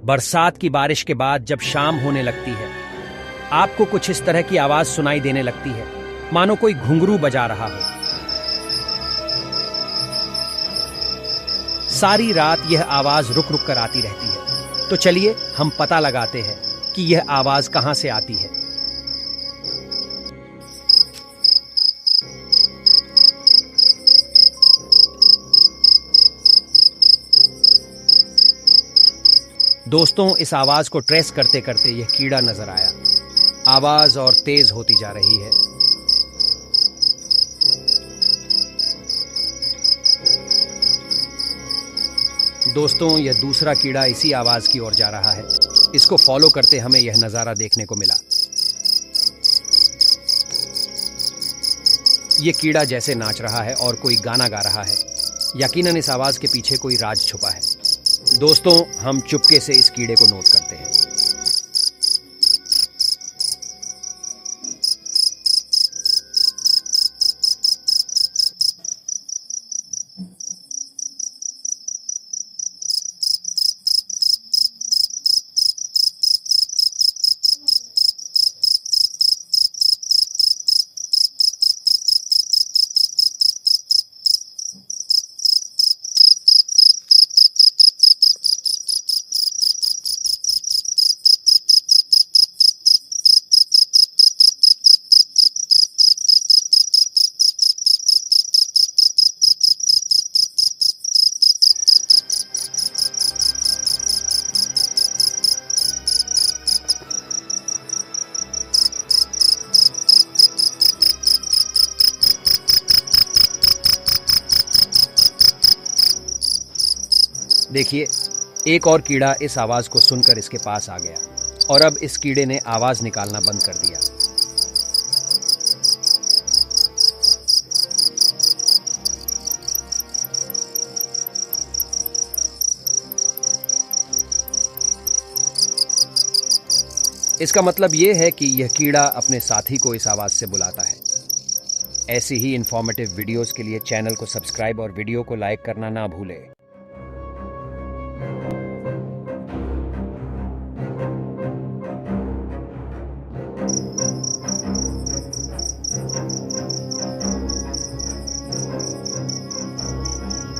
बरसात की बारिश के बाद जब शाम होने लगती है, आपको कुछ इस तरह की आवाज सुनाई देने लगती है, मानो कोई घुंघरू बजा रहा हो। सारी रात यह आवाज रुक रुक कर आती रहती है। तो चलिए हम पता लगाते हैं कि यह आवाज कहां से आती है। दोस्तों, इस आवाज को ट्रेस करते करते यह कीड़ा नजर आया। आवाज और तेज होती जा रही है। दोस्तों, यह दूसरा कीड़ा इसी आवाज की ओर जा रहा है। इसको फॉलो करते हमें यह नजारा देखने को मिला। यह कीड़ा जैसे नाच रहा है और कोई गाना गा रहा है। यकीनन इस आवाज के पीछे कोई राज छुपा है। दोस्तों, हम चुपके से इस कीड़े को नोट करते हैं। देखिए, एक और कीड़ा इस आवाज को सुनकर इसके पास आ गया और अब इस कीड़े ने आवाज निकालना बंद कर दिया। इसका मतलब यह है कि यह कीड़ा अपने साथी को इस आवाज से बुलाता है। ऐसी ही इंफॉर्मेटिव वीडियोस के लिए चैनल को सब्सक्राइब और वीडियो को लाइक करना ना भूलें।